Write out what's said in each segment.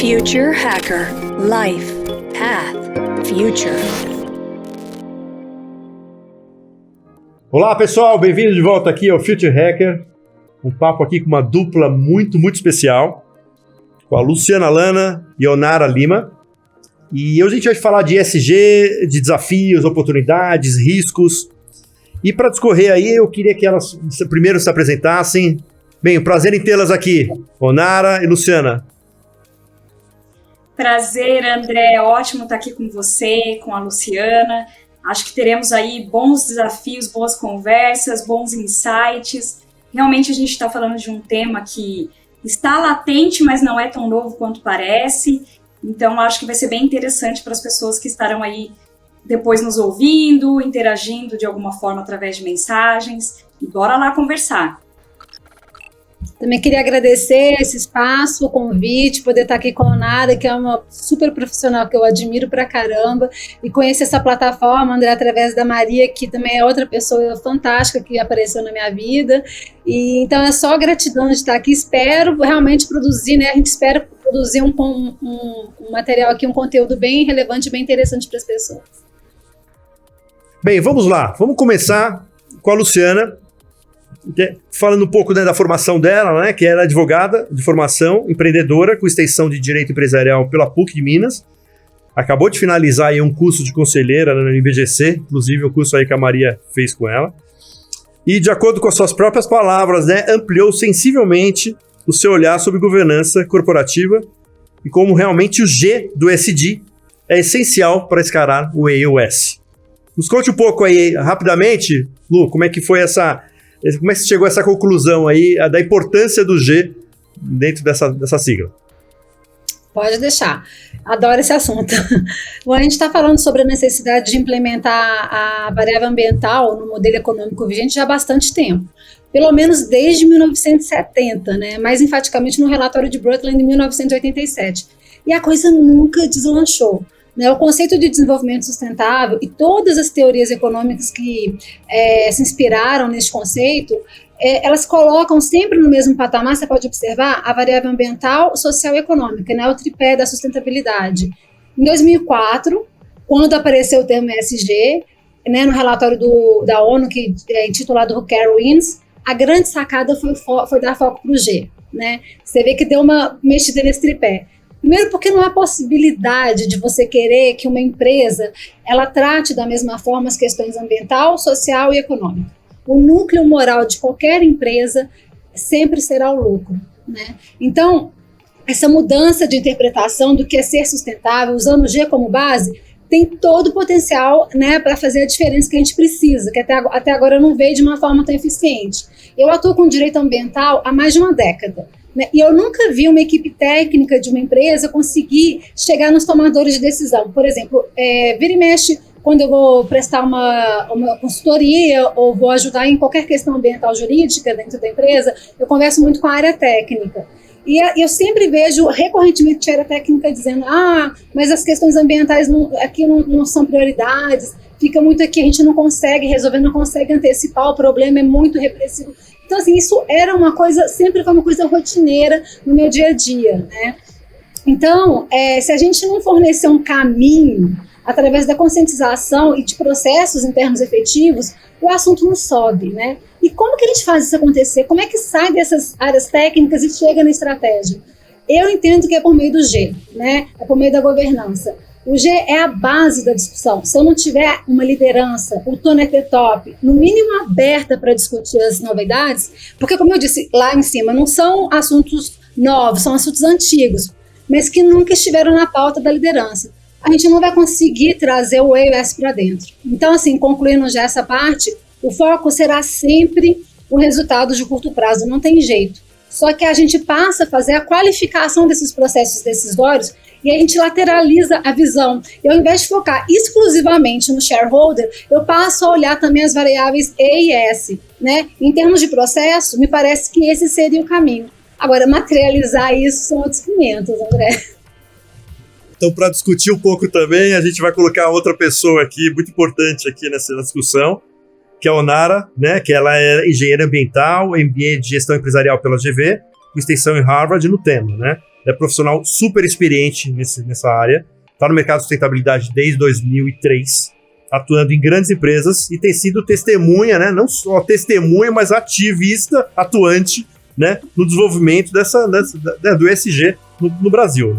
Future Hacker Life Path Future. Olá pessoal, bem-vindo de volta aqui ao Future Hacker. Um papo aqui com uma dupla muito especial, com a Luciana Lana e a Onara Lima. E hoje a gente vai falar de ESG, de desafios, oportunidades, riscos. E para discorrer aí, eu queria que elas primeiro se apresentassem. Bem, um prazer em tê-las aqui, Onara e Luciana. Prazer, André, ótimo estar aqui com você, com a Luciana. Acho que teremos aí bons desafios, boas conversas, bons insights. Realmente a gente está falando de um tema que está latente, mas não é tão novo quanto parece. Então acho que vai ser bem interessante para as pessoas que estarão aí depois nos ouvindo, interagindo de alguma forma através de mensagens. E bora lá conversar. Também queria agradecer esse espaço, o convite, poder estar aqui com a Onara, que é uma super profissional que eu admiro pra caramba, e conhecer essa plataforma, André, através da Maria, que também é outra pessoa fantástica que apareceu na minha vida. E então é só gratidão de estar aqui. Espero realmente produzir, né? A gente espera produzir um material aqui, um conteúdo bem relevante, bem interessante para as pessoas. Bem, vamos lá. Vamos começar com a Luciana, falando um pouco, né, da formação dela, né, que era advogada de formação, empreendedora, com extensão de Direito Empresarial pela PUC de Minas. Acabou de finalizar aí um curso de conselheira no IBGC, inclusive o curso aí que a Maria fez com ela. E, de acordo com as suas próprias palavras, né, ampliou sensivelmente o seu olhar sobre governança corporativa e como realmente o G do ESG é essencial para escalar o EOS. Nos conte um pouco aí, rapidamente, Lu, como é que foi como é que você chegou a essa conclusão aí da importância do G dentro dessa sigla? Pode deixar. Adoro esse assunto. Bom, a gente está falando sobre a necessidade de implementar a variável ambiental no modelo econômico vigente já há bastante tempo. Pelo menos desde 1970, né? Mais enfaticamente no relatório de Brundtland em 1987. E a coisa nunca deslanchou. O conceito de desenvolvimento sustentável e todas as teorias econômicas que se inspiraram nesse conceito, elas colocam sempre no mesmo patamar, você pode observar, a variável ambiental, social e econômica, né, o tripé da sustentabilidade. Em 2004, quando apareceu o termo ESG, né, no relatório da ONU, que é intitulado Who Care Wins, a grande sacada foi dar foco para o G. Né? Você vê que deu uma mexida nesse tripé. Primeiro porque não há possibilidade de você querer que uma empresa ela trate da mesma forma as questões ambiental, social e econômica. O núcleo moral de qualquer empresa sempre será o lucro. Né? Então, essa mudança de interpretação do que é ser sustentável, usando o G como base, tem todo o potencial, né, para fazer a diferença que a gente precisa, que até agora não veio de uma forma tão eficiente. Eu atuo com direito ambiental há mais de uma década. E eu nunca vi uma equipe técnica de uma empresa conseguir chegar nos tomadores de decisão. Por exemplo, vira e mexe, quando eu vou prestar uma consultoria ou vou ajudar em qualquer questão ambiental jurídica dentro da empresa, eu converso muito com a área técnica. E eu sempre vejo recorrentemente a área técnica dizendo mas as questões ambientais aqui não são prioridades, fica muito aqui, a gente não consegue resolver, não consegue antecipar, o problema é muito repressivo. Então, assim, isso sempre foi uma coisa rotineira no meu dia a dia, né? Então, se a gente não fornecer um caminho através da conscientização e de processos internos efetivos, o assunto não sobe, né? E como que a gente faz isso acontecer? Como é que sai dessas áreas técnicas e chega na estratégia? Eu entendo que é por meio do G, né? É por meio da governança. O G é a base da discussão. Se eu não tiver uma liderança, o tone é top, no mínimo aberta para discutir as novidades, porque, como eu disse lá em cima, não são assuntos novos, são assuntos antigos, mas que nunca estiveram na pauta da liderança. A gente não vai conseguir trazer o EOS para dentro. Então, assim, concluindo já essa parte, o foco será sempre o resultado de curto prazo, não tem jeito. Só que a gente passa a fazer a qualificação desses processos decisórios e a gente lateraliza a visão. E ao invés de focar exclusivamente no shareholder, eu passo a olhar também as variáveis E e S. Né? Em termos de processo, me parece que esse seria o caminho. Agora, materializar isso são outros 500, André. Então, para discutir um pouco também, a gente vai colocar outra pessoa aqui, muito importante aqui nessa discussão, que é a Onara, né? Que ela é engenheira ambiental, MBA de gestão empresarial pela GV, com extensão em Harvard no tema, né? é profissional super experiente nessa área, está no mercado de sustentabilidade desde 2003, atuando em grandes empresas e tem sido testemunha, né, não só testemunha, mas ativista, atuante, né, no desenvolvimento do ESG no Brasil.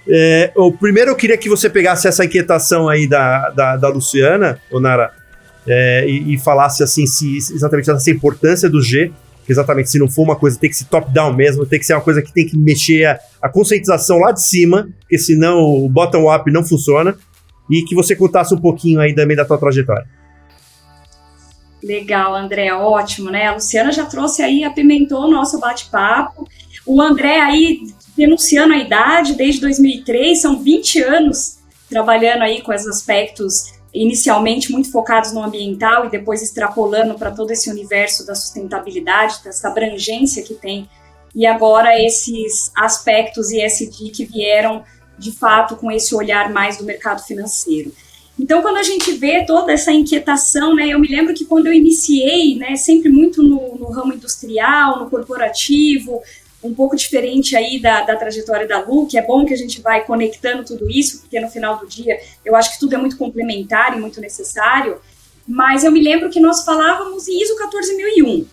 Né. Primeiro eu queria que você pegasse essa inquietação aí da Luciana, Onara, e falasse assim, exatamente essa importância do G, que exatamente se não for uma coisa tem que ser top-down mesmo, tem que ser uma coisa que tem que mexer a conscientização lá de cima, porque senão o bottom-up não funciona, e que você contasse um pouquinho aí também da tua trajetória. Legal, André, ótimo, né? A Luciana já trouxe aí, apimentou o nosso bate-papo. O André aí denunciando a idade desde 2003, são 20 anos trabalhando aí com esses aspectos inicialmente muito focados no ambiental e depois extrapolando para todo esse universo da sustentabilidade, dessa abrangência que tem. E agora esses aspectos ESG que vieram, de fato, com esse olhar mais do mercado financeiro. Então, quando a gente vê toda essa inquietação, né, eu me lembro que quando eu iniciei, né, sempre muito no ramo industrial, no corporativo, um pouco diferente aí da trajetória da Lu, que é bom que a gente vai conectando tudo isso, porque no final do dia eu acho que tudo é muito complementar e muito necessário, mas eu me lembro que nós falávamos em ISO 14001.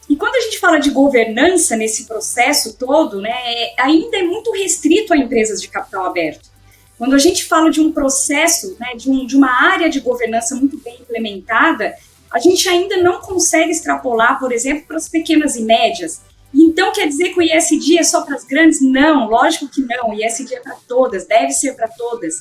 E quando a gente fala de governança nesse processo todo, né, ainda é muito restrito a empresas de capital aberto. Quando a gente fala de um processo, né, de uma área de governança muito bem implementada, a gente ainda não consegue extrapolar, por exemplo, para as pequenas e médias. Então, quer dizer que o ISD é só para as grandes? Não, lógico que não. O ISD é para todas, deve ser para todas.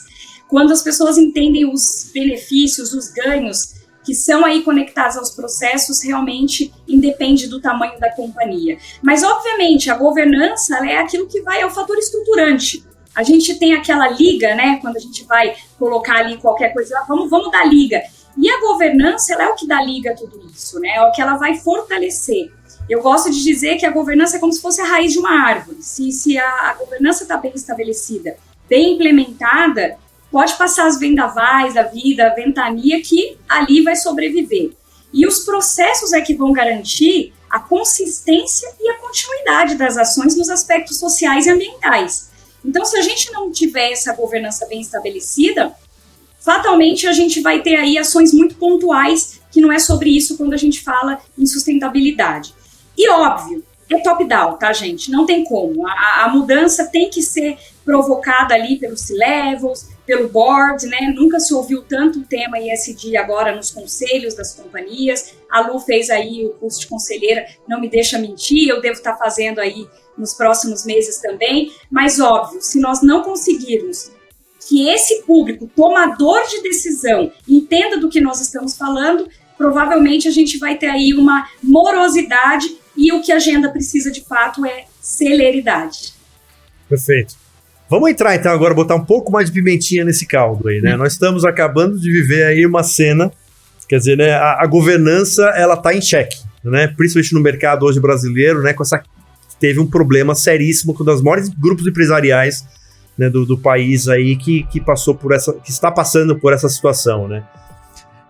Quando as pessoas entendem os benefícios, os ganhos que são aí conectados aos processos, realmente independe do tamanho da companhia. Mas, obviamente, a governança ela é aquilo que é o fator estruturante. A gente tem aquela liga, né? Quando a gente vai colocar ali qualquer coisa, vamos dar liga. E a governança ela é o que dá liga a tudo isso, né? É o que ela vai fortalecer. Eu gosto de dizer que a governança é como se fosse a raiz de uma árvore. Se a governança está bem estabelecida, bem implementada, pode passar as vendavais da vida, a ventania, que ali vai sobreviver. E os processos é que vão garantir a consistência e a continuidade das ações nos aspectos sociais e ambientais. Então, se a gente não tiver essa governança bem estabelecida, fatalmente a gente vai ter aí ações muito pontuais, que não é sobre isso quando a gente fala em sustentabilidade. E óbvio, é top-down, tá, gente? Não tem como. A mudança tem que ser provocada ali pelos C-levels, pelo board, né? Nunca se ouviu tanto o tema ESG agora nos conselhos das companhias. A Lu fez aí o curso de conselheira, não me deixa mentir, eu devo estar fazendo aí nos próximos meses também. Mas, óbvio, se nós não conseguirmos que esse público tomador de decisão entenda do que nós estamos falando, provavelmente a gente vai ter aí uma morosidade e o que a agenda precisa de fato é celeridade. Perfeito. Vamos entrar então agora, botar um pouco mais de pimentinha nesse caldo aí, né? Nós estamos acabando de viver aí uma cena, quer dizer, né, a governança, ela tá em xeque, né? Principalmente no mercado hoje brasileiro, né? Teve um problema seríssimo com um dos maiores grupos empresariais, né, do país aí que passou por que está passando por essa situação, né?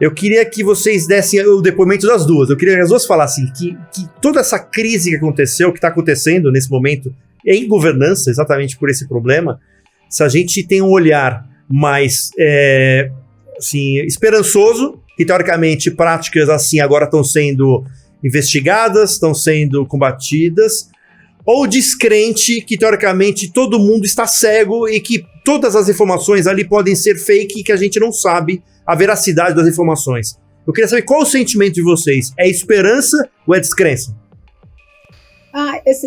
Eu queria que vocês dessem o depoimento das duas. Eu queria que as duas falassem que toda essa crise que aconteceu, que está acontecendo nesse momento, é em governança, exatamente por esse problema. Se a gente tem um olhar mais assim, esperançoso, que teoricamente práticas assim agora estão sendo investigadas, estão sendo combatidas, ou descrente, que teoricamente todo mundo está cego e que todas as informações ali podem ser fake e que a gente não sabe a veracidade das informações. Eu queria saber qual o sentimento de vocês. É esperança ou é descrença?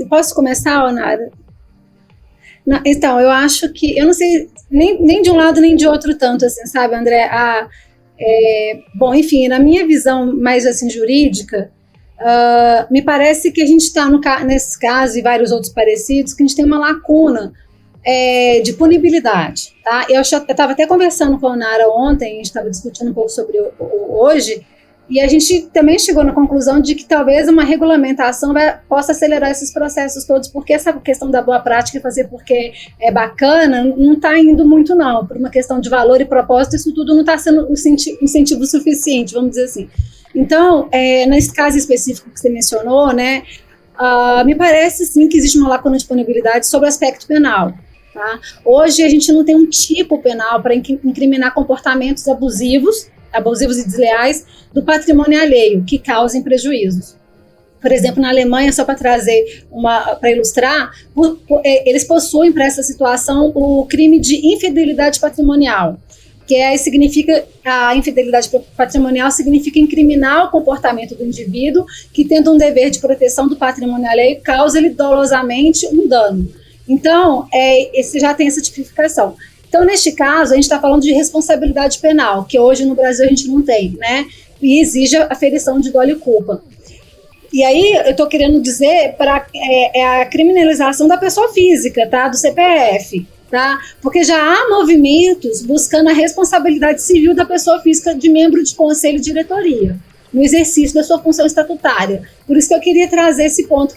Posso começar, Onara? Então, eu acho que... Eu não sei nem de um lado nem de outro tanto, assim, sabe, André? Bom, enfim, na minha visão mais assim, jurídica, me parece que a gente está, nesse caso e vários outros parecidos, que a gente tem uma lacuna de punibilidade, tá? Eu estava até conversando com a Onara ontem, a gente estava discutindo um pouco sobre hoje, e a gente também chegou na conclusão de que talvez uma regulamentação possa acelerar esses processos todos, porque essa questão da boa prática e fazer porque é bacana não está indo muito não, por uma questão de valor e propósito, isso tudo não está sendo incentivo suficiente, vamos dizer assim. Então, nesse caso específico que você mencionou, né, me parece sim que existe uma lacuna de punibilidade sobre o aspecto penal. Tá? Hoje a gente não tem um tipo penal para incriminar comportamentos abusivos e desleais do patrimônio alheio que causem prejuízos. Por exemplo, na Alemanha, só para trazer para ilustrar, eles possuem para essa situação o crime de infidelidade patrimonial, que significa a infidelidade patrimonial significa incriminar o comportamento do indivíduo que, tendo um dever de proteção do patrimônio alheio, causa-lhe dolosamente um dano. Então, esse já tem essa tipificação. Então, neste caso, a gente está falando de responsabilidade penal, que hoje no Brasil a gente não tem, né? E exige a aferição de dolo e culpa. E aí, eu estou querendo dizer a criminalização da pessoa física, tá? Do CPF, tá? Porque já há movimentos buscando a responsabilidade civil da pessoa física de membro de conselho e diretoria, no exercício da sua função estatutária. Por isso que eu queria trazer esse ponto,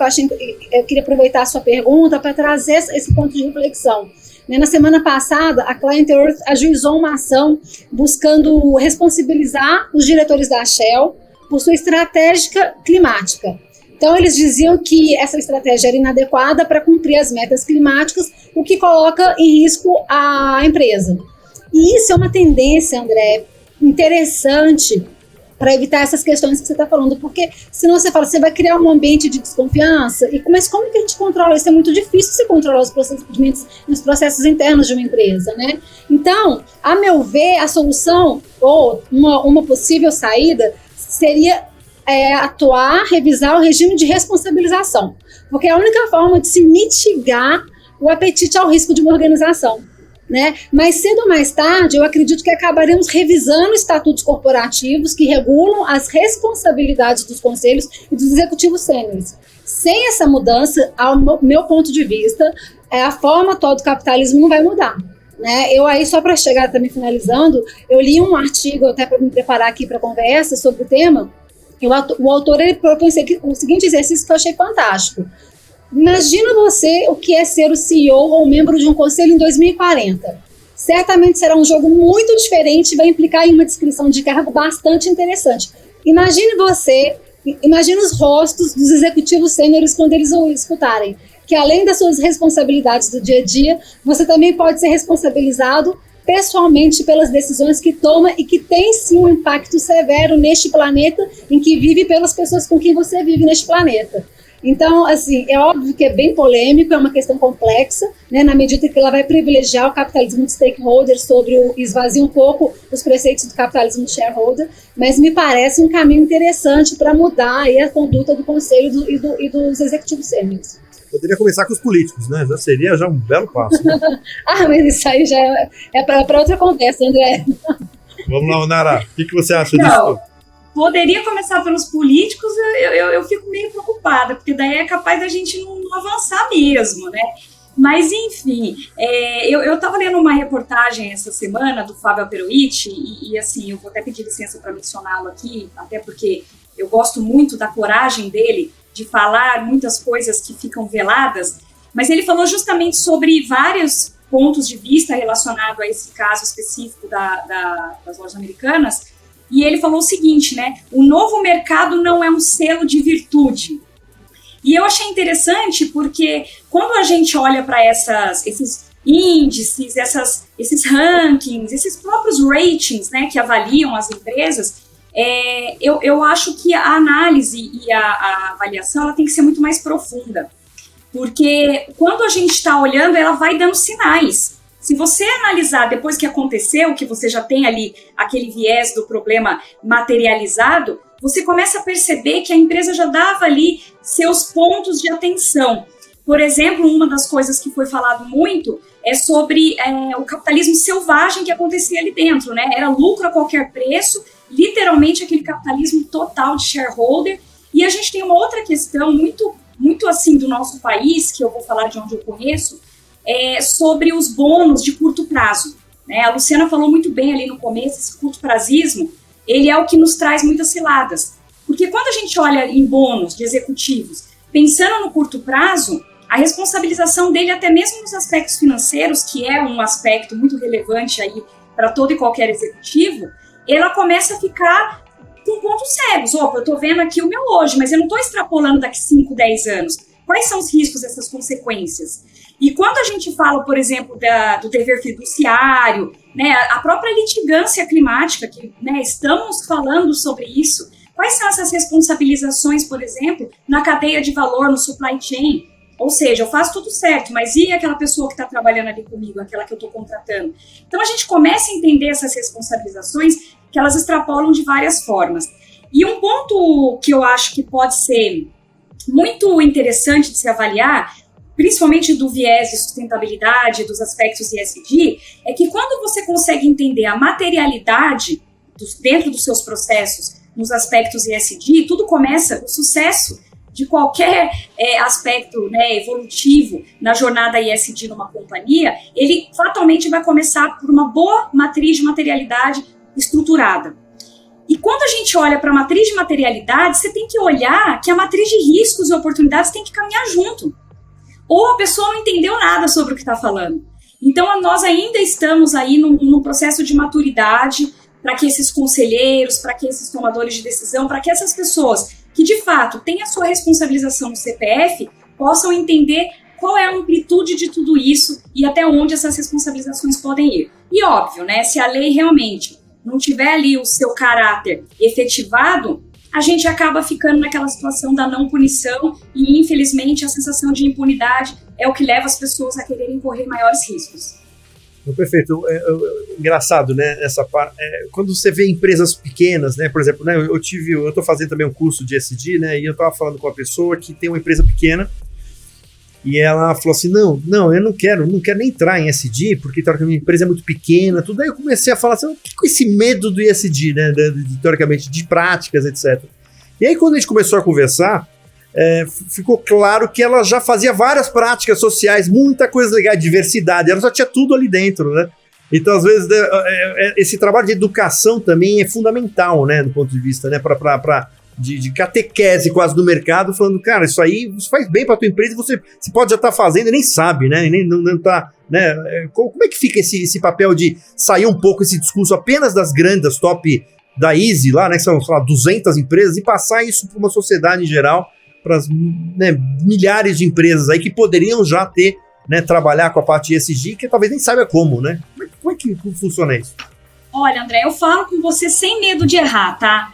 eu queria aproveitar a sua pergunta para trazer esse ponto de reflexão. Na semana passada, a Client Earth ajuizou uma ação buscando responsabilizar os diretores da Shell por sua estratégia climática. Então, eles diziam que essa estratégia era inadequada para cumprir as metas climáticas, o que coloca em risco a empresa. E isso é uma tendência, André, interessante para evitar essas questões que você está falando, porque senão você fala, você vai criar um ambiente de desconfiança, mas como que a gente controla isso? É muito difícil você controlar os procedimentos e os processos internos de uma empresa, né? Então, a meu ver, a solução, ou uma possível saída, seria revisar o regime de responsabilização, porque é a única forma de se mitigar o apetite ao risco de uma organização, né? Mais cedo ou mais tarde, eu acredito que acabaremos revisando estatutos corporativos que regulam as responsabilidades dos conselhos e dos executivos sêniores. Sem essa mudança, ao meu ponto de vista, a forma atual do capitalismo não vai mudar. Né? Eu aí, só para chegar também finalizando, eu li um artigo até para me preparar aqui para a conversa sobre o tema, e o autor ele propõe o seguinte exercício que eu achei fantástico. Imagina você o que é ser o CEO ou membro de um conselho em 2040. Certamente será um jogo muito diferente e vai implicar em uma descrição de cargo bastante interessante. Imagine os rostos dos executivos sêniores quando eles o escutarem, que além das suas responsabilidades do dia a dia, você também pode ser responsabilizado pessoalmente pelas decisões que toma e que tem sim um impacto severo neste planeta em que vive, pelas pessoas com quem você vive neste planeta. Então, assim, é óbvio que é bem polêmico, é uma questão complexa, né, na medida que ela vai privilegiar o capitalismo de stakeholder esvazia um pouco os preceitos do capitalismo de shareholder, mas me parece um caminho interessante para mudar aí a conduta do conselho e dos executivos sêniores. Poderia começar com os políticos, né? Já seria um belo passo. Né? Mas isso aí já é para outra conversa, André. Vamos lá, Nara. O que você acha disso? Poderia começar pelos políticos, eu fico meio preocupada, porque daí é capaz da gente não avançar mesmo, né? Mas, enfim, eu estava lendo uma reportagem essa semana do Fábio Peruitti, e assim, eu vou até pedir licença para mencioná-lo aqui, até porque eu gosto muito da coragem dele de falar muitas coisas que ficam veladas, mas ele falou justamente sobre vários pontos de vista relacionados a esse caso específico das lojas americanas, e ele falou o seguinte, né, o novo mercado não é um selo de virtude. E eu achei interessante porque quando a gente olha para esses índices, esses rankings, esses próprios ratings, né, que avaliam as empresas, eu acho que a análise e a avaliação ela tem que ser muito mais profunda, porque quando a gente está olhando, ela vai dando sinais. Se você analisar depois que aconteceu, que você já tem ali aquele viés do problema materializado, você começa a perceber que a empresa já dava ali seus pontos de atenção. Por exemplo, uma das coisas que foi falado muito é sobre o capitalismo selvagem que acontecia ali dentro, né? Era lucro a qualquer preço, literalmente aquele capitalismo total de shareholder. E a gente tem uma outra questão muito, muito assim do nosso país, que eu vou falar de onde eu conheço, sobre os bônus de curto prazo. Né? A Luciana falou muito bem ali no começo, esse curto prazismo, ele é o que nos traz muitas ciladas. Porque quando a gente olha em bônus de executivos, pensando no curto prazo, a responsabilização dele, até mesmo nos aspectos financeiros, que é um aspecto muito relevante aí para todo e qualquer executivo, ela começa a ficar com pontos cegos. Opa, eu estou vendo aqui o meu hoje, mas eu não estou extrapolando daqui 5, 10 anos. Quais são os riscos dessas consequências? E quando a gente fala, por exemplo, do dever fiduciário, né, a própria litigância climática, que, né, estamos falando sobre isso, quais são essas responsabilizações, por exemplo, na cadeia de valor, no supply chain? Ou seja, eu faço tudo certo, mas e aquela pessoa que está trabalhando ali comigo, aquela que eu estou contratando? Então, a gente começa a entender essas responsabilizações que elas extrapolam de várias formas. E um ponto que eu acho que pode ser muito interessante de se avaliar, principalmente do viés de sustentabilidade, dos aspectos ESG, é que quando você consegue entender a materialidade dentro dos seus processos, nos aspectos ESG, tudo começa, o sucesso de qualquer aspecto, né, evolutivo na jornada ESG numa companhia, ele fatalmente vai começar por uma boa matriz de materialidade estruturada. E quando a gente olha para a matriz de materialidade, você tem que olhar que a matriz de riscos e oportunidades tem que caminhar junto. Ou a pessoa não entendeu nada sobre o que está falando. Então, nós ainda estamos aí num processo de maturidade para que esses conselheiros, para que esses tomadores de decisão, para que essas pessoas que, de fato, têm a sua responsabilização no CPF, possam entender qual é a amplitude de tudo isso e até onde essas responsabilizações podem ir. E, óbvio, né, se a lei realmente não tiver ali o seu caráter efetivado, a gente acaba ficando naquela situação da não punição e, infelizmente, a sensação de impunidade é o que leva as pessoas a quererem correr maiores riscos. Perfeito. Engraçado, né? Essa parte. Quando você vê empresas pequenas, né? Por exemplo, né? Eu estou fazendo também um curso de ESG, né? E eu estava falando com uma pessoa que tem uma empresa pequena e ela falou assim: não, eu não quero nem entrar em ESG porque teoricamente a empresa é muito pequena, tudo. Aí eu comecei a falar assim: o que com esse medo do ESG, né? Teoricamente de práticas, etc. E aí quando a gente começou a conversar, ficou claro que ela já fazia várias práticas sociais, muita coisa legal, diversidade, ela já tinha tudo ali dentro, né? Então, às vezes, esse trabalho de educação também é fundamental, né, do ponto de vista, né, de catequese quase do mercado, falando, cara, isso faz bem para a tua empresa e você pode já estar fazendo e nem sabe, né, e nem não tá, né, como é que fica esse papel de sair um pouco esse discurso apenas das grandes, das top da Easy lá, né, que são, sei lá, 200 empresas, e passar isso para uma sociedade em geral, para as, né, milhares de empresas aí que poderiam já ter, né, trabalhar com a parte ESG, que talvez nem saiba como, né? Como é que funciona isso? Olha, André, eu falo com você sem medo de errar, tá?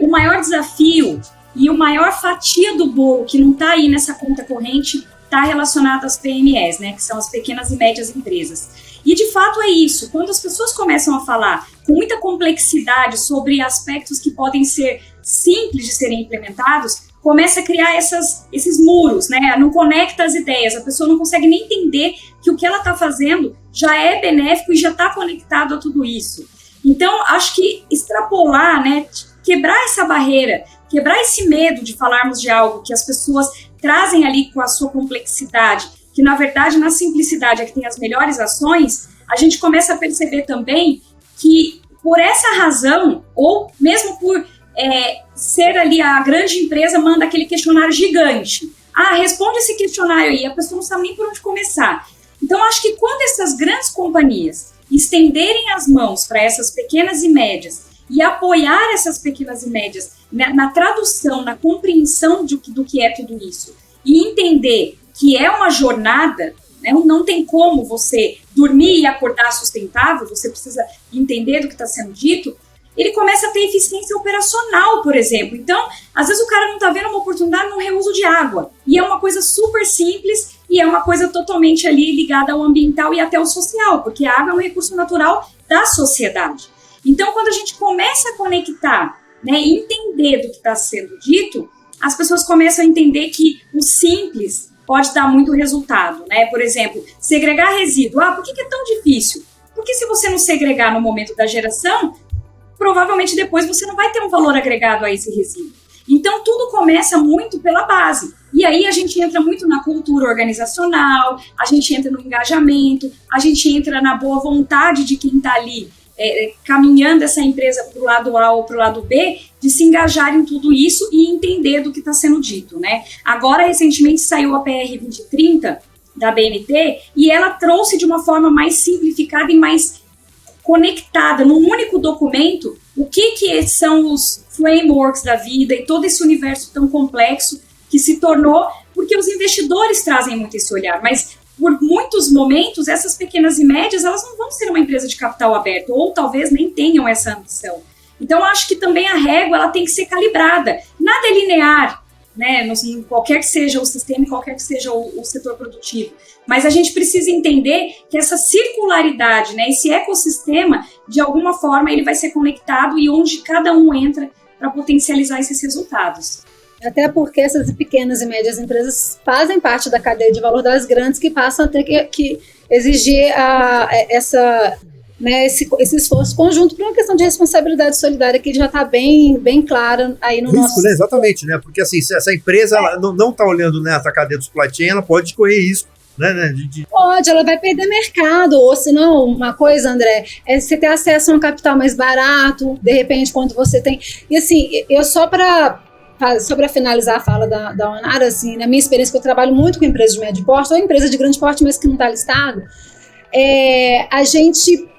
O maior desafio e o maior fatia do bolo que não está aí nessa conta corrente está relacionado às PMEs, né? Que são as pequenas e médias empresas. E, de fato, é isso. Quando as pessoas começam a falar com muita complexidade sobre aspectos que podem ser simples de serem implementados, começa a criar esses muros, né? Não conecta as ideias, a pessoa não consegue nem entender que o que ela está fazendo já é benéfico e já está conectado a tudo isso. Então, acho que extrapolar, né? Quebrar essa barreira, quebrar esse medo de falarmos de algo que as pessoas trazem ali com a sua complexidade, que na verdade na simplicidade é que tem as melhores ações, a gente começa a perceber também que por essa razão, ou mesmo por ser ali a grande empresa manda aquele questionário gigante. Responde esse questionário aí, a pessoa não sabe nem por onde começar. Então, acho que quando essas grandes companhias estenderem as mãos para essas pequenas e médias e apoiar essas pequenas e médias na tradução, na compreensão do que é tudo isso e entender que é uma jornada, né, não tem como você dormir e acordar sustentável, você precisa entender do que está sendo dito, ele começa a ter eficiência operacional, por exemplo. Então, às vezes o cara não está vendo uma oportunidade no reuso de água. E é uma coisa super simples e é uma coisa totalmente ali ligada ao ambiental e até ao social, porque a água é um recurso natural da sociedade. Então, quando a gente começa a conectar, né, e entender do que está sendo dito, as pessoas começam a entender que o simples pode dar muito resultado, né? Por exemplo, segregar resíduo. Por que é tão difícil? Porque se você não segregar no momento da geração, provavelmente depois você não vai ter um valor agregado a esse resíduo. Então, tudo começa muito pela base. E aí a gente entra muito na cultura organizacional, a gente entra no engajamento, a gente entra na boa vontade de quem está ali caminhando essa empresa para o lado A ou para o lado B, de se engajar em tudo isso e entender do que está sendo dito, né? Agora, recentemente, saiu a PR 2030 da BNT e ela trouxe de uma forma mais simplificada e mais conectada num único documento o que são os frameworks da vida e todo esse universo tão complexo que se tornou, porque os investidores trazem muito esse olhar, mas por muitos momentos essas pequenas e médias, elas não vão ser uma empresa de capital aberto, ou talvez nem tenham essa ambição. Então, acho que também a régua ela tem que ser calibrada. Nada é linear, né, qualquer que seja o sistema, qualquer que seja o setor produtivo. Mas a gente precisa entender que essa circularidade, né, esse ecossistema, de alguma forma, ele vai ser conectado e onde cada um entra para potencializar esses resultados. Até porque essas pequenas e médias empresas fazem parte da cadeia de valor das grandes, que passam a ter que exigir esse esforço conjunto por uma questão de responsabilidade solidária que já está bem clara aí no risco, nosso... né? Exatamente, né? Porque assim, se essa empresa ela não está olhando nessa cadeia do supply chain, ela pode correr risco, né? Pode, ela vai perder mercado, ou se não, uma coisa, André, é você ter acesso a um capital mais barato, de repente, quando você tem... E assim, eu só para finalizar a fala da Onara, assim, na minha experiência, que eu trabalho muito com empresas de médio porte, ou empresa de grande porte, mas que não está listado,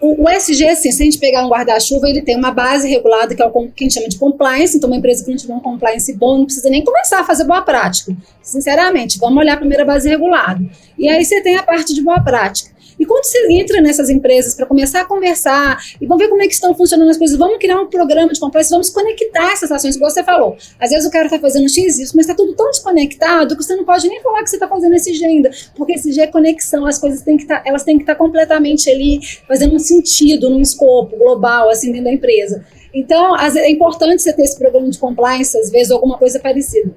o ESG, assim, se a gente pegar um guarda-chuva, ele tem uma base regulada, que é o que a gente chama de compliance. Então, uma empresa que não tiver um compliance bom, não precisa nem começar a fazer boa prática. Sinceramente, vamos olhar a primeira base regulada. E aí você tem a parte de boa prática. E quando você entra nessas empresas para começar a conversar e vamos ver como é que estão funcionando as coisas, vamos criar um programa de compliance, vamos conectar essas ações, como você falou. Às vezes o cara está fazendo X isso, mas está tudo tão desconectado que você não pode nem falar que você está fazendo SG ainda, porque SG é conexão, as coisas têm que estar completamente ali, fazendo um sentido, num escopo global, assim, dentro da empresa. Então, é importante você ter esse programa de compliance, às vezes, ou alguma coisa parecida.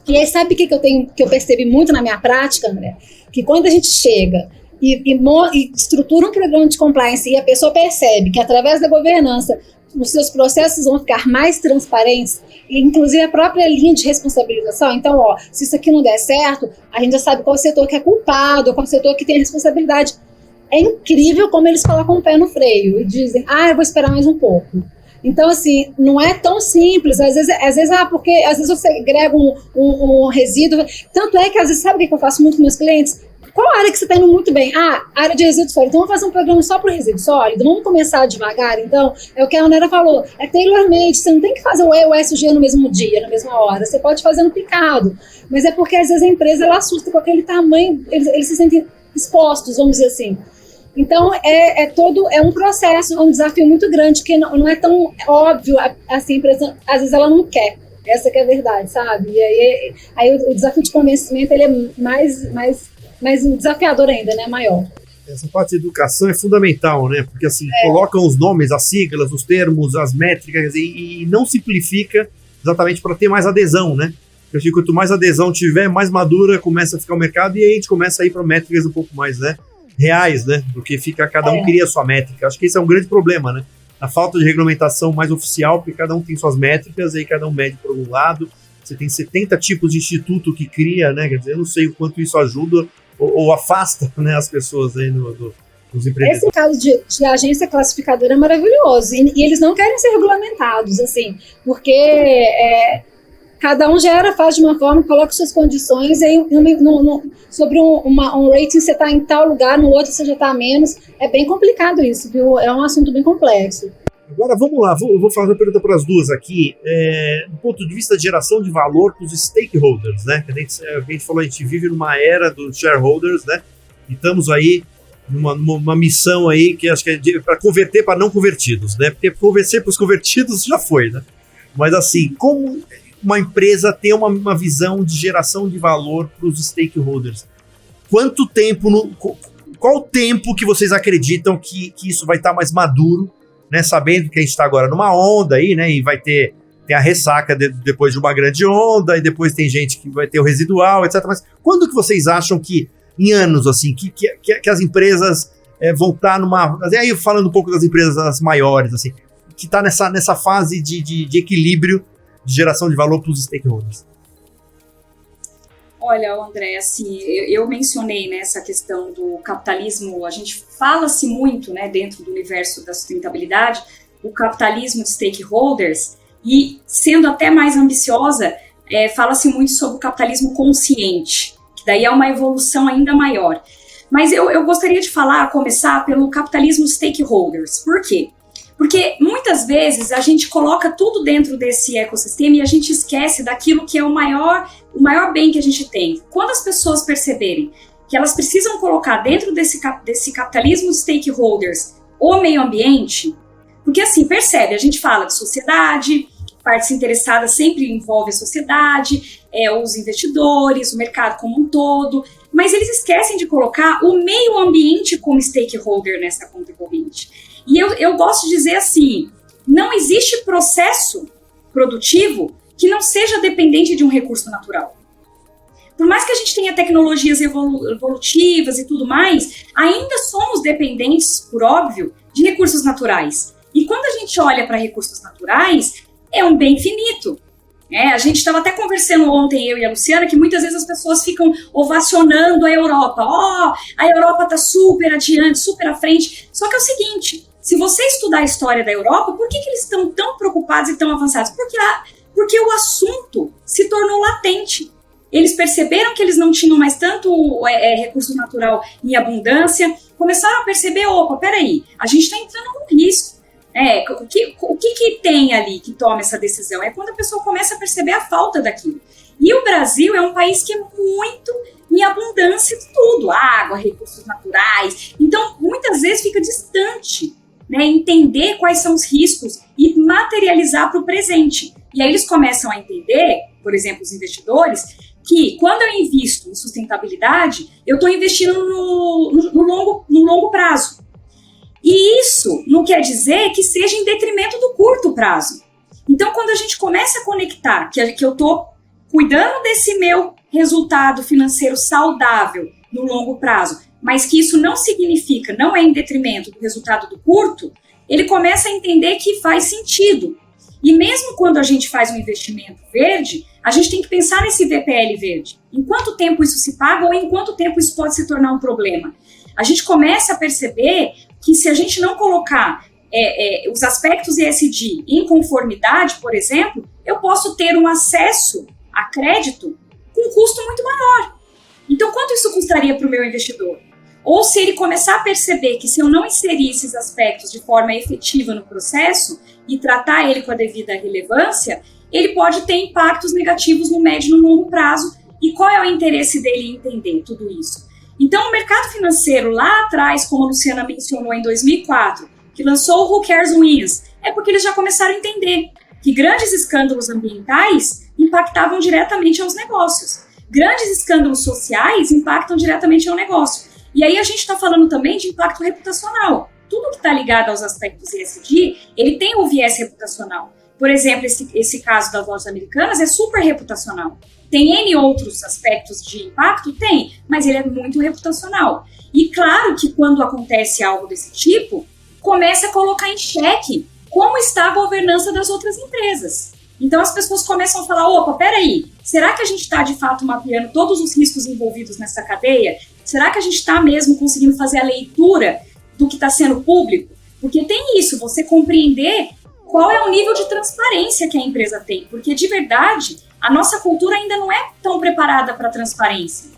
E aí, sabe o que eu percebi muito na minha prática, André? Que quando a gente chega e estrutura um programa de compliance e a pessoa percebe que através da governança os seus processos vão ficar mais transparentes, inclusive a própria linha de responsabilização. Então, se isso aqui não der certo, a gente já sabe qual setor que é culpado, qual setor que tem a responsabilidade. É incrível como eles colocam o pé no freio e dizem, eu vou esperar mais um pouco. Então, assim, não é tão simples. Às vezes porque às vezes você agrega um resíduo. Tanto é que, às vezes, sabe o que eu faço muito com meus clientes? Qual área que você está indo muito bem? Área de resíduo sólido. Então, vamos fazer um programa só para o resíduo sólido. Vamos começar devagar, então. É o que a Onara falou. É tailor-made. Você não tem que fazer o ESG no mesmo dia, na mesma hora. Você pode fazer no picado. Mas é porque, às vezes, a empresa ela assusta com aquele tamanho. Eles se sentem expostos, vamos dizer assim. Então, é um processo, é um desafio muito grande, que não é tão óbvio, assim, a empresa, às vezes ela não quer, essa que é a verdade, sabe? E aí o desafio de convencimento, ele é mais desafiador ainda, né, maior. Essa parte de educação é fundamental, né? Porque assim, colocam os nomes, as siglas, os termos, as métricas e não simplifica exatamente para ter mais adesão, né? Eu acho que quanto mais adesão tiver, mais madura começa a ficar o mercado e aí a gente começa a ir para métricas um pouco mais, né, reais, né? Porque cada um cria a sua métrica. Acho que esse é um grande problema, né? A falta de regulamentação mais oficial, porque cada um tem suas métricas, aí cada um mede por um lado. Você tem 70 tipos de instituto que cria, né? Quer dizer, eu não sei o quanto isso ajuda ou afasta, né, as pessoas aí dos empreendedores. Esse caso de agência classificadora é maravilhoso. E eles não querem ser regulamentados, assim, porque cada um faz de uma forma, coloca suas condições, e aí sobre um rating você está em tal lugar, no outro você já está a menos. É bem complicado isso, viu? É um assunto bem complexo. Agora vamos lá, vou fazer uma pergunta para as duas aqui. Do ponto de vista de geração de valor para os stakeholders, né? A gente falou, a gente vive numa era dos shareholders, né? E estamos aí numa missão aí que acho que é para converter para não convertidos, né? Porque convencer para os convertidos já foi, né? Mas assim, como uma empresa tem uma visão de geração de valor para os stakeholders? Quanto tempo, qual o tempo que vocês acreditam que isso vai estar mais maduro, né? Sabendo que a gente está agora numa onda aí, né? E tem a ressaca depois de uma grande onda, e depois tem gente que vai ter o residual, etc. Mas quando que vocês acham que, em anos, assim, que as empresas vão estar numa... Aí falando um pouco das empresas as maiores, assim, que está nessa fase de equilíbrio de geração de valor para os stakeholders? Olha, André, assim, eu mencionei, né, essa questão do capitalismo, a gente fala-se muito, né, dentro do universo da sustentabilidade, o capitalismo de stakeholders, e sendo até mais ambiciosa, fala-se muito sobre o capitalismo consciente, que daí é uma evolução ainda maior. Mas eu gostaria de começar pelo capitalismo de stakeholders. Por quê? Porque muitas vezes a gente coloca tudo dentro desse ecossistema e a gente esquece daquilo que é o maior bem que a gente tem. Quando as pessoas perceberem que elas precisam colocar dentro desse capitalismo de stakeholders o meio ambiente, porque assim, percebe, a gente fala de sociedade, partes interessadas sempre envolve a sociedade, os investidores, o mercado como um todo, mas eles esquecem de colocar o meio ambiente como stakeholder nessa conta corrente. E eu gosto de dizer assim, não existe processo produtivo que não seja dependente de um recurso natural. Por mais que a gente tenha tecnologias evolutivas e tudo mais, ainda somos dependentes, por óbvio, de recursos naturais. E quando a gente olha para recursos naturais, é um bem finito. A gente estava até conversando ontem, eu e a Luciana, que muitas vezes as pessoas ficam ovacionando a Europa. A Europa está super adiante, super à frente. Só que é o seguinte, se você estudar a história da Europa, por que eles estão tão preocupados e tão avançados? Porque o assunto se tornou latente. Eles perceberam que eles não tinham mais tanto recurso natural em abundância, começaram a perceber, peraí, a gente está entrando num risco. O que tem ali que toma essa decisão? É quando a pessoa começa a perceber a falta daquilo. E o Brasil é um país que é muito em abundância de tudo, água, recursos naturais. Então, muitas vezes fica distante, entender quais são os riscos e materializar para o presente. E aí eles começam a entender, por exemplo, os investidores, que quando eu invisto em sustentabilidade, eu estou investindo no longo prazo. E isso não quer dizer que seja em detrimento do curto prazo. Então, quando a gente começa a conectar que eu estou cuidando desse meu resultado financeiro saudável no longo prazo, mas que isso não significa, não é em detrimento do resultado do curto, ele começa a entender que faz sentido. E mesmo quando a gente faz um investimento verde, a gente tem que pensar nesse VPL verde. Em quanto tempo isso se paga ou em quanto tempo isso pode se tornar um problema? A gente começa a perceber que se a gente não colocar os aspectos ESG em conformidade, por exemplo, eu posso ter um acesso a crédito com um custo muito maior. Então, quanto isso custaria para o meu investidor? Ou se ele começar a perceber que se eu não inserir esses aspectos de forma efetiva no processo e tratar ele com a devida relevância, ele pode ter impactos negativos no médio e no longo prazo. E qual é o interesse dele em entender tudo isso? Então, o mercado financeiro lá atrás, como a Luciana mencionou em 2004, que lançou o Who Cares Wins, é porque eles já começaram a entender que grandes escândalos ambientais impactavam diretamente aos negócios. Grandes escândalos sociais impactam diretamente ao negócio. E aí a gente está falando também de impacto reputacional. Tudo que está ligado aos aspectos ESG, ele tem um viés reputacional. Por exemplo, esse caso das lojas americanas é super reputacional. Tem N outros aspectos de impacto? Tem, mas ele é muito reputacional. E claro que quando acontece algo desse tipo, começa a colocar em xeque como está a governança das outras empresas. Então as pessoas começam a falar, peraí, será que a gente está de fato mapeando todos os riscos envolvidos nessa cadeia? Será que a gente está mesmo conseguindo fazer a leitura do que está sendo público? Porque tem isso, você compreender qual é o nível de transparência que a empresa tem, porque de verdade a nossa cultura ainda não é tão preparada para transparência.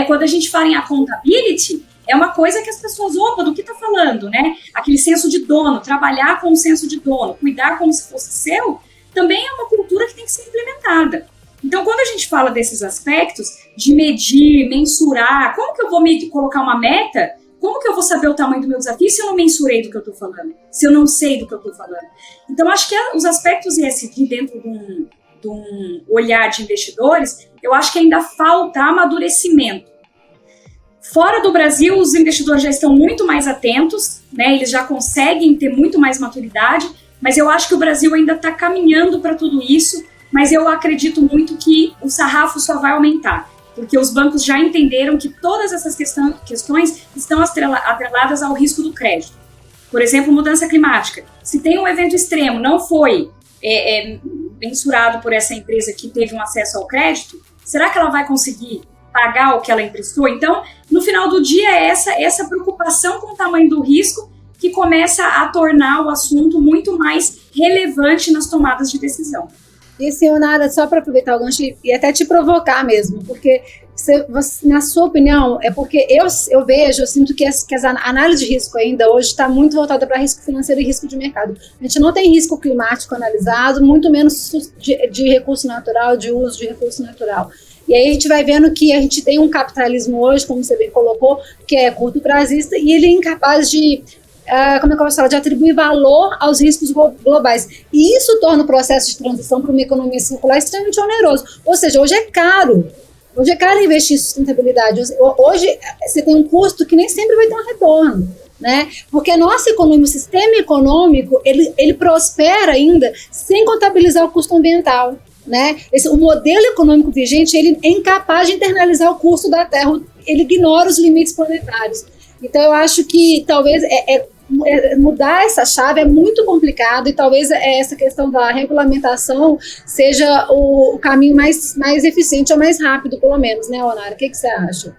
Quando a gente fala em accountability, é uma coisa que as pessoas, do que está falando, Aquele senso de dono, trabalhar com o senso de dono, cuidar como se fosse seu, também é uma cultura que tem que ser implementada. Então, quando a gente fala desses aspectos de medir, mensurar, como que eu vou colocar uma meta? Como que eu vou saber o tamanho do meu desafio se eu não mensurei do que eu estou falando? Se eu não sei do que eu estou falando? Então, acho que os aspectos ESG dentro de um olhar de investidores, eu acho que ainda falta amadurecimento. Fora do Brasil, os investidores já estão muito mais atentos, eles já conseguem ter muito mais maturidade, mas eu acho que o Brasil ainda está caminhando para tudo isso, mas eu acredito muito que o sarrafo só vai aumentar, porque os bancos já entenderam que todas essas questões estão atreladas ao risco do crédito. Por exemplo, mudança climática. Se tem um evento extremo, não foi mensurado por essa empresa que teve um acesso ao crédito, será que ela vai conseguir pagar o que ela emprestou? Então, no final do dia, é essa preocupação com o tamanho do risco que começa a tornar o assunto muito mais relevante nas tomadas de decisão. E, Sayonara, só para aproveitar o gancho e até te provocar mesmo, porque na sua opinião, é porque eu sinto que a análise de risco ainda hoje está muito voltada para risco financeiro e risco de mercado. A gente não tem risco climático analisado, muito menos de recurso natural, de uso de recurso natural. E aí a gente vai vendo que a gente tem um capitalismo hoje, como você bem colocou, que é curto prazista, e ele é incapaz de, como é que eu posso falar, de atribuir valor aos riscos globais. E isso torna o processo de transição para uma economia circular extremamente oneroso. Ou seja, hoje é caro. Hoje é caro investir em sustentabilidade. Hoje você tem um custo que nem sempre vai ter um retorno, né? Porque nossa economia, o sistema econômico, ele prospera ainda sem contabilizar o custo ambiental, né? O modelo econômico vigente, ele é incapaz de internalizar o custo da Terra, ele ignora os limites planetários. Então eu acho que talvez mudar essa chave é muito complicado, e talvez essa questão da regulamentação seja o caminho mais eficiente ou mais rápido, pelo menos, né, Onara? O que você acha?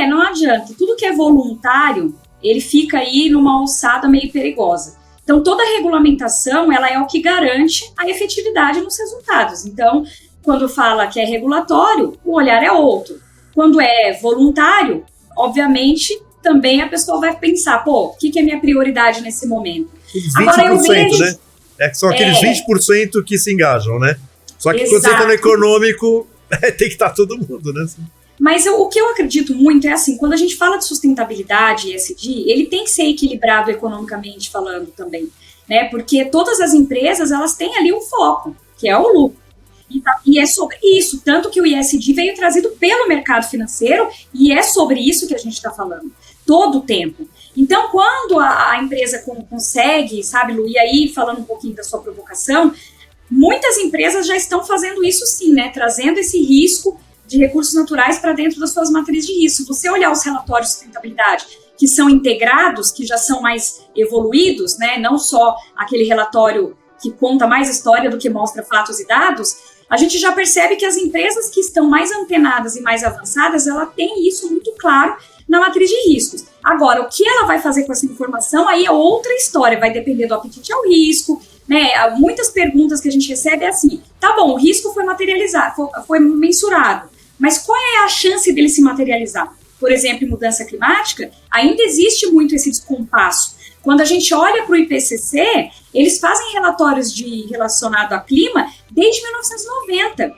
Não adianta. Tudo que é voluntário, ele fica aí numa alçada meio perigosa. Então, toda regulamentação, ela é o que garante a efetividade nos resultados. Então, quando fala que é regulatório, o olhar é outro. Quando é voluntário, obviamente, também a pessoa vai pensar, o que é minha prioridade nesse momento? 20%, agora eu vejo, né? São aqueles 20% que se engajam, né? Só que quando você está no econômico, tem que estar todo mundo, né? Mas o que eu acredito muito é assim, quando a gente fala de sustentabilidade e ESG, ele tem que ser equilibrado economicamente falando também, né? Porque todas as empresas, elas têm ali um foco, que é o lucro. E é sobre isso, tanto que o ESG veio trazido pelo mercado financeiro, e é sobre isso que a gente está falando, todo o tempo. Então, quando a empresa consegue, sabe, Lu, e aí falando um pouquinho da sua provocação, muitas empresas já estão fazendo isso sim, né, trazendo esse risco de recursos naturais para dentro das suas matrizes de risco. Se você olhar os relatórios de sustentabilidade que são integrados, que já são mais evoluídos, né, não só aquele relatório que conta mais história do que mostra fatos e dados, a gente já percebe que as empresas que estão mais antenadas e mais avançadas, ela tem isso muito claro na matriz de riscos. Agora, o que ela vai fazer com essa informação, aí é outra história, vai depender do apetite ao risco, né? Muitas perguntas que a gente recebe é assim, tá bom, o risco foi materializado, foi mensurado, mas qual é a chance dele se materializar? Por exemplo, em mudança climática, ainda existe muito esse descompasso. Quando a gente olha para o IPCC, eles fazem relatórios relacionado a clima desde 1990.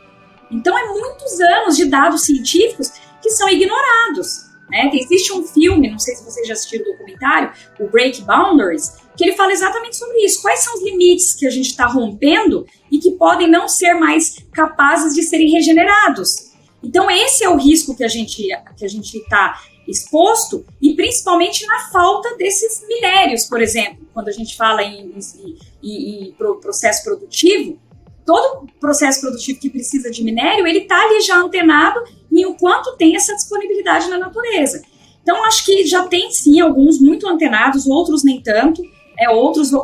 Então, é muitos anos de dados científicos que são ignorados, né? Existe um filme, não sei se vocês já assistiram o documentário, o Break Boundaries, que ele fala exatamente sobre isso. Quais são os limites que a gente está rompendo e que podem não ser mais capazes de serem regenerados? Então, esse é o risco que a gente está exposto, e principalmente na falta desses minérios, por exemplo. Quando a gente fala em processo produtivo, todo processo produtivo que precisa de minério, ele está ali já antenado em o quanto tem essa disponibilidade na natureza. Então, acho que já tem, sim, alguns muito antenados, outros nem tanto,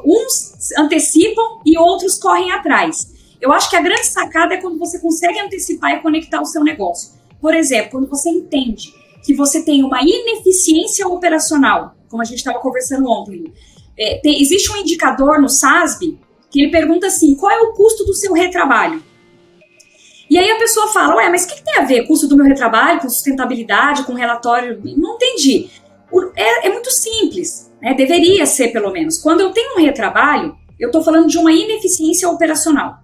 uns antecipam e outros correm atrás. Eu acho que a grande sacada é quando você consegue antecipar e conectar o seu negócio. Por exemplo, quando você entende que você tem uma ineficiência operacional, como a gente estava conversando ontem. Existe um indicador no SASB que ele pergunta assim, qual é o custo do seu retrabalho? E aí a pessoa fala, mas o que tem a ver custo do meu retrabalho com sustentabilidade, com relatório? Não entendi. É muito simples, né? Deveria ser pelo menos. Quando eu tenho um retrabalho, eu estou falando de uma ineficiência operacional.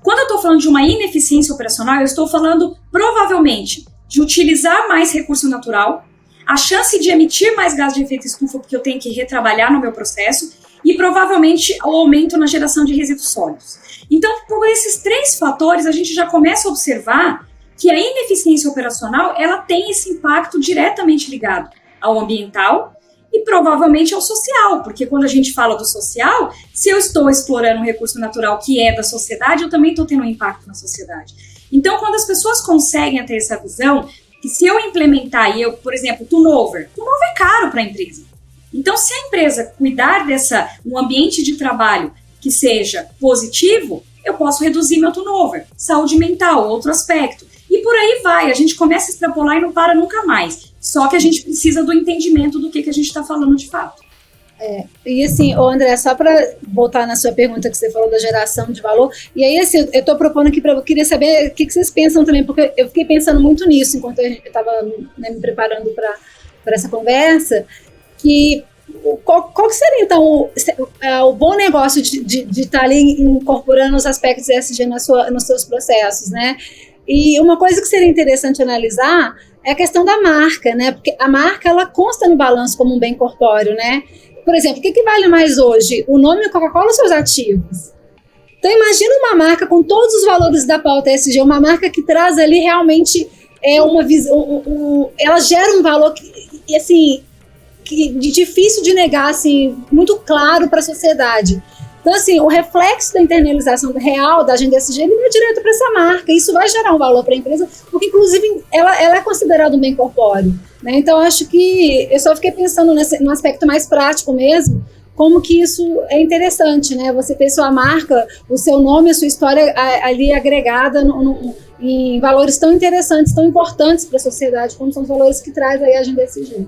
Quando eu estou falando de uma ineficiência operacional, eu estou falando provavelmente de utilizar mais recurso natural, a chance de emitir mais gás de efeito estufa porque eu tenho que retrabalhar no meu processo e provavelmente o aumento na geração de resíduos sólidos. Então, por esses 3 fatores, a gente já começa a observar que a ineficiência operacional ela tem esse impacto diretamente ligado ao ambiental e provavelmente ao social, porque quando a gente fala do social, se eu estou explorando um recurso natural que é da sociedade, eu também estou tendo um impacto na sociedade. Então, quando as pessoas conseguem ter essa visão, que se eu implementar, por exemplo, turnover é caro para a empresa. Então, se a empresa cuidar um ambiente de trabalho que seja positivo, eu posso reduzir meu turnover. Saúde mental, outro aspecto. E por aí vai, a gente começa a extrapolar e não para nunca mais. Só que a gente precisa do entendimento do que a gente está falando de fato. E assim, André, só para voltar na sua pergunta que você falou da geração de valor, e aí assim, eu estou propondo aqui eu queria saber o que vocês pensam também, porque eu fiquei pensando muito nisso enquanto eu estava, né, me preparando para essa conversa, que qual que seria então o bom negócio de estar ali incorporando os aspectos ESG nos seus processos, né? E uma coisa que seria interessante analisar é a questão da marca, né? Porque a marca, ela consta no balanço como um bem corpóreo, né? Por exemplo, o que vale mais hoje? O nome Coca-Cola ou seus ativos? Então, imagina uma marca com todos os valores da pauta ESG, uma marca que traz ali realmente uma visão, ela gera um valor que, assim, difícil de negar, assim, muito claro para a sociedade. Então, assim, o reflexo da internalização real da agenda ESG, ele vai direto para essa marca. Isso vai gerar um valor para a empresa, porque, inclusive, ela é considerada um bem corpóreo, né? Então, acho que eu só fiquei pensando no aspecto mais prático mesmo, como que isso é interessante, né? Você ter sua marca, o seu nome, a sua história ali agregada em valores tão interessantes, tão importantes para a sociedade, como são os valores que traz aí a agenda ESG.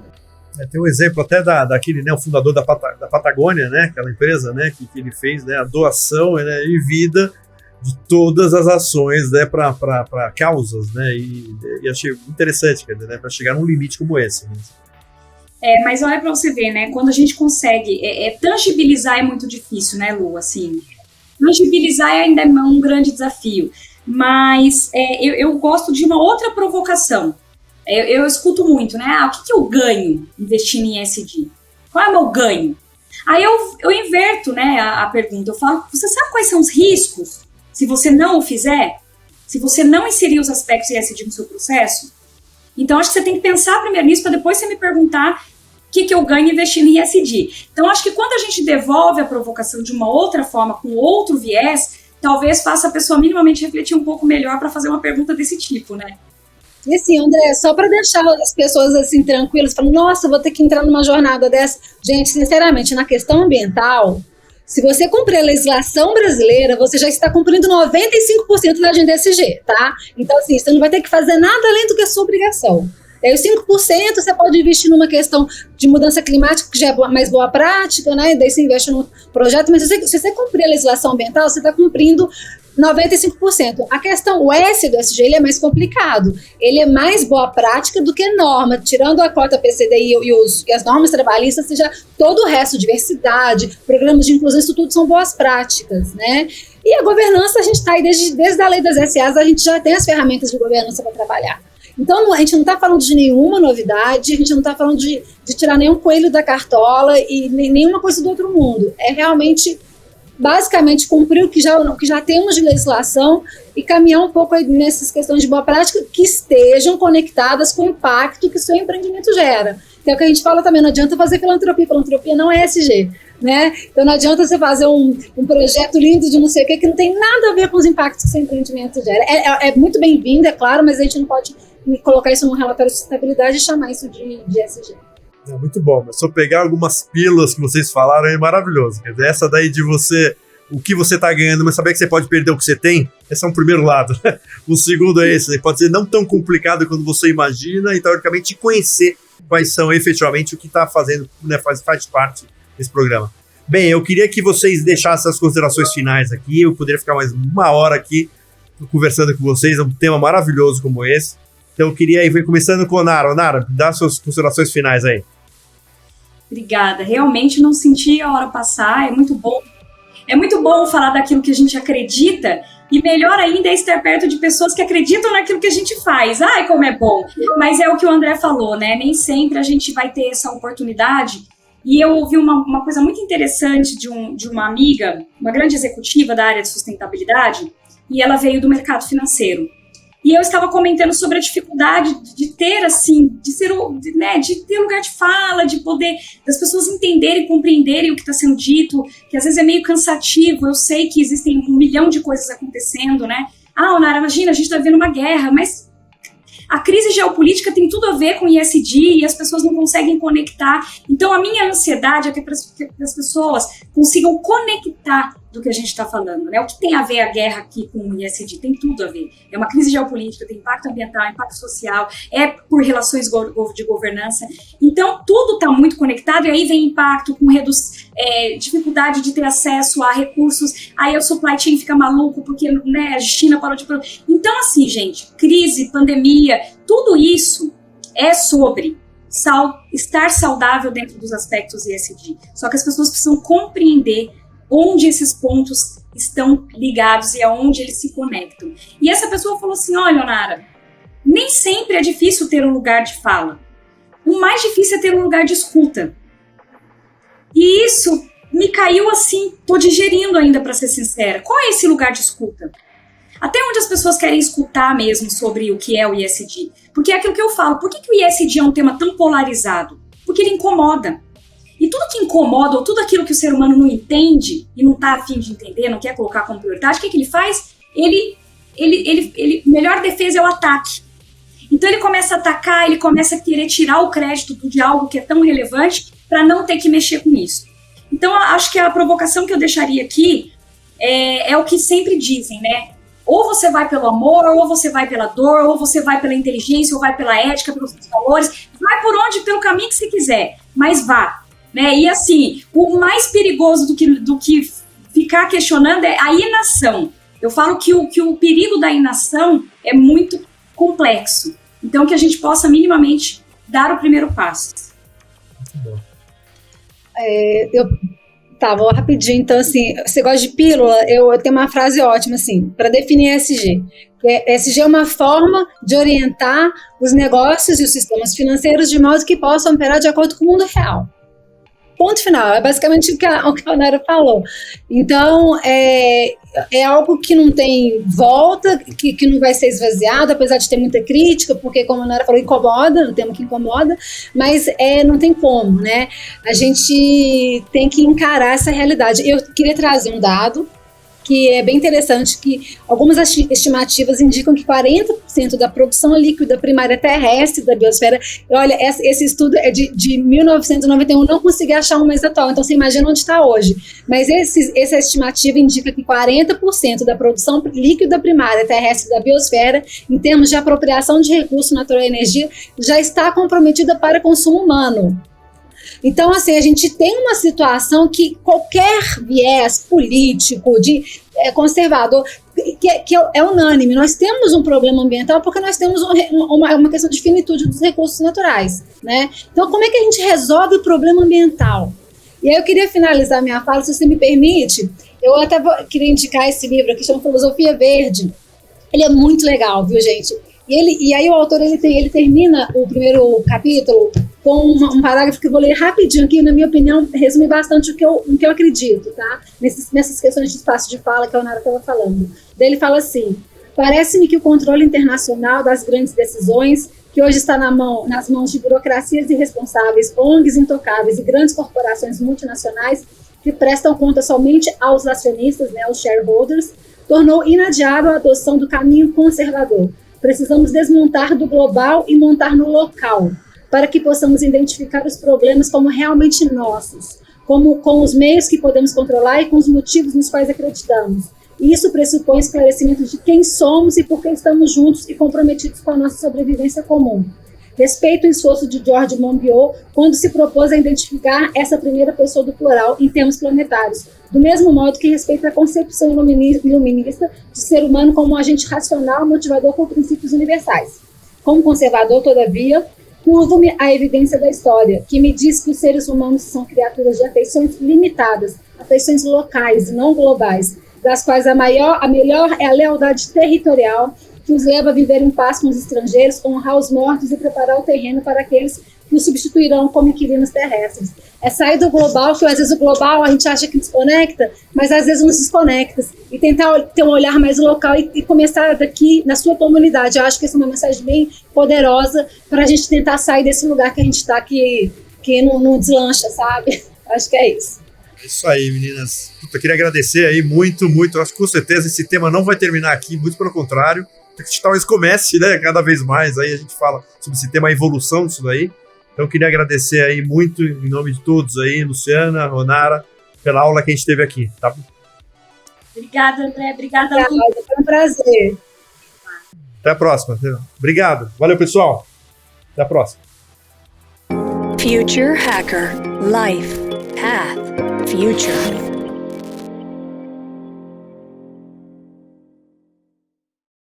Tem um exemplo até daquele, né, o fundador da Patagônia, né, aquela empresa, né, que ele fez, né, a doação, né, em vida de todas as ações, né, para causas, né, e achei interessante, né, para chegar num limite como esse. Né. Mas olha para você ver, né, quando a gente consegue, tangibilizar é muito difícil, né, Lu, assim, tangibilizar ainda é um grande desafio, mas eu gosto de uma outra provocação. Eu escuto muito, né? O que eu ganho investindo em ESG? Qual é o meu ganho? Aí eu inverto, né, a pergunta. Eu falo, você sabe quais são os riscos se você não o fizer? Se você não inserir os aspectos ESG no seu processo? Então, acho que você tem que pensar primeiro nisso para depois você me perguntar o que eu ganho investindo em ESG. Então, acho que quando a gente devolve a provocação de uma outra forma, com outro viés, talvez faça a pessoa minimamente refletir um pouco melhor para fazer uma pergunta desse tipo, né? E assim, André, só para deixar as pessoas assim tranquilas, falando, nossa, vou ter que entrar numa jornada dessa. Gente, sinceramente, na questão ambiental, se você cumprir a legislação brasileira, você já está cumprindo 95% da agenda ESG, tá? Então, assim, você não vai ter que fazer nada além do que a sua obrigação. E aí, os 5% você pode investir numa questão de mudança climática, que já é mais boa prática, né? E daí você investe no projeto, mas se você cumprir a legislação ambiental, você está cumprindo 95%. A questão, o S do ESG, ele é mais complicado. Ele é mais boa prática do que norma. Tirando a cota PCDI e as normas trabalhistas, seja todo o resto, diversidade, programas de inclusão, isso tudo são boas práticas, né? E a governança, a gente está aí desde a lei das SAs, a gente já tem as ferramentas de governança para trabalhar. Então, a gente não está falando de nenhuma novidade, a gente não está falando de tirar nenhum coelho da cartola e nenhuma coisa do outro mundo. É realmente, basicamente, cumprir o que já temos de legislação e caminhar um pouco aí nessas questões de boa prática que estejam conectadas com o impacto que o seu empreendimento gera. Que é o que a gente fala também, não adianta fazer filantropia não é ESG, né? Então não adianta você fazer um projeto lindo de não sei o que não tem nada a ver com os impactos que o seu empreendimento gera. É muito bem-vindo, é claro, mas a gente não pode colocar isso num relatório de sustentabilidade e chamar isso de ESG. Muito bom, mas se eu pegar algumas pílulas que vocês falaram, é maravilhoso. Quer dizer, essa daí de você, o que você está ganhando, mas saber que você pode perder o que você tem, esse é um primeiro lado. O segundo é esse, pode ser não tão complicado quanto você imagina e, teoricamente, conhecer quais são efetivamente o que está fazendo, né, faz parte desse programa. Bem, eu queria que vocês deixassem as considerações finais aqui, eu poderia ficar mais uma hora aqui conversando com vocês, é um tema maravilhoso como esse. Então eu queria ir começando com o Nara. Nara, dá suas considerações finais aí. Obrigada. Realmente não senti a hora passar, é muito bom. É muito bom falar daquilo que a gente acredita e melhor ainda é estar perto de pessoas que acreditam naquilo que a gente faz. Ai, como é bom! Mas é o que o André falou, né? Nem sempre a gente vai ter essa oportunidade. E eu ouvi uma coisa muito interessante de uma amiga, uma grande executiva da área de sustentabilidade, e ela veio do mercado financeiro. E eu estava comentando sobre a dificuldade de ter, assim, de ter lugar de fala, de poder, das pessoas entenderem e compreenderem o que está sendo dito, que às vezes é meio cansativo. Eu sei que existem 1 milhão de coisas acontecendo, né? Nara, imagina, a gente está vivendo uma guerra, mas a crise geopolítica tem tudo a ver com ESG e as pessoas não conseguem conectar. Então, a minha ansiedade é que as pessoas consigam conectar do que a gente está falando, né? O que tem a ver a guerra aqui com o ISD? Tem tudo a ver. É uma crise geopolítica, tem impacto ambiental, impacto social, é por relações de governança. Então, tudo está muito conectado e aí vem impacto com dificuldade de ter acesso a recursos, aí o supply chain fica maluco porque, né, a China parou de produzir. Então, assim, gente, crise, pandemia, tudo isso é sobre estar saudável dentro dos aspectos ESG. Só que as pessoas precisam compreender onde esses pontos estão ligados e aonde eles se conectam. E essa pessoa falou assim, olha, Onara, nem sempre é difícil ter um lugar de fala. O mais difícil é ter um lugar de escuta. E isso me caiu assim, tô digerindo ainda, para ser sincera. Qual é esse lugar de escuta? Até onde as pessoas querem escutar mesmo sobre o que é o ESG? Porque é aquilo que eu falo, por que o ESG é um tema tão polarizado? Porque ele incomoda. E tudo que incomoda, ou tudo aquilo que o ser humano não entende, e não está a fim de entender, não quer colocar como prioridade, o que ele faz? Melhor defesa é o ataque. Então ele começa a atacar, ele começa a querer tirar o crédito de algo que é tão relevante para não ter que mexer com isso. Então acho que a provocação que eu deixaria aqui é o que sempre dizem, né? Ou você vai pelo amor, ou você vai pela dor, ou você vai pela inteligência, ou vai pela ética, pelos valores. Vai pelo caminho que você quiser, mas vá. Né? E assim, o mais perigoso do que ficar questionando é a inação. Eu falo que o perigo da inação é muito complexo. Então, que a gente possa minimamente dar o primeiro passo. Muito bom. Vou rapidinho. Então, assim, você gosta de pílula? Eu tenho uma frase ótima, assim, para definir ESG. ESG é uma forma de orientar os negócios e os sistemas financeiros de modo que possam operar de acordo com o mundo real. Ponto final, é basicamente o que a Onara falou. Então, é algo que não tem volta, que não vai ser esvaziado, apesar de ter muita crítica, porque, como a Onara falou, incomoda, o tema que incomoda, mas não tem como, né? A gente tem que encarar essa realidade. Eu queria trazer um dado que é bem interessante, que algumas estimativas indicam que 40% da produção líquida primária terrestre da biosfera, olha, esse estudo é de 1991, não consegui achar um mais atual, então você imagina onde está hoje, mas essa estimativa indica que 40% da produção líquida primária terrestre da biosfera, em termos de apropriação de recurso natural e energia, já está comprometida para consumo humano. Então, assim, a gente tem uma situação que qualquer viés político, conservador, que é unânime. Nós temos um problema ambiental porque nós temos uma questão de finitude dos recursos naturais, né? Então, como é que a gente resolve o problema ambiental? E aí eu queria finalizar minha fala, se você me permite. Eu até queria indicar esse livro aqui, chama Filosofia Verde. Ele é muito legal, viu, gente? E aí o autor, ele termina o primeiro capítulo com um parágrafo que eu vou ler rapidinho aqui, na minha opinião, resume bastante o que eu acredito, tá? Nessas questões de espaço de fala que a Onara estava falando. Daí ele fala assim: parece-me que o controle internacional das grandes decisões, que hoje está nas mãos de burocracias irresponsáveis, ONGs intocáveis e grandes corporações multinacionais que prestam conta somente aos acionistas, né, aos shareholders, tornou inadiável a adoção do caminho conservador. Precisamos desmontar do global e montar no local, para que possamos identificar os problemas como realmente nossos, com os meios que podemos controlar e com os motivos nos quais acreditamos. E isso pressupõe esclarecimento de quem somos e por que estamos juntos e comprometidos com a nossa sobrevivência comum. Respeito o esforço de George Monbiot quando se propôs a identificar essa primeira pessoa do plural em termos planetários, do mesmo modo que respeita a concepção iluminista de ser humano como um agente racional motivador por princípios universais. Como conservador, todavia, curvo-me à evidência da história, que me diz que os seres humanos são criaturas de afeições limitadas, afeições locais e não globais, das quais a melhor é a lealdade territorial, que os leva a viver em paz com os estrangeiros, honrar os mortos e preparar o terreno para aqueles que os substituirão como inquilinos terrestres. É sair do global, que às vezes o global a gente acha que desconecta, mas às vezes não se desconecta. E tentar ter um olhar mais local e começar daqui na sua comunidade. Eu acho que essa é uma mensagem bem poderosa para a gente tentar sair desse lugar que a gente está, que não deslancha, sabe? Acho que é isso. É isso aí, meninas. Eu queria agradecer aí muito. Acho que com certeza esse tema não vai terminar aqui, muito pelo contrário. Que talvez comece, né, cada vez mais. Aí a gente fala sobre esse tema, a evolução disso daí. Então eu queria agradecer aí muito, em nome de todos aí, Luciana, Onara, pela aula que a gente teve aqui, tá? Obrigada, André. Obrigada, Lu. Foi um prazer. Até a próxima. Obrigado. Valeu, pessoal. Até a próxima. Future Hacker. Life. Path. Future.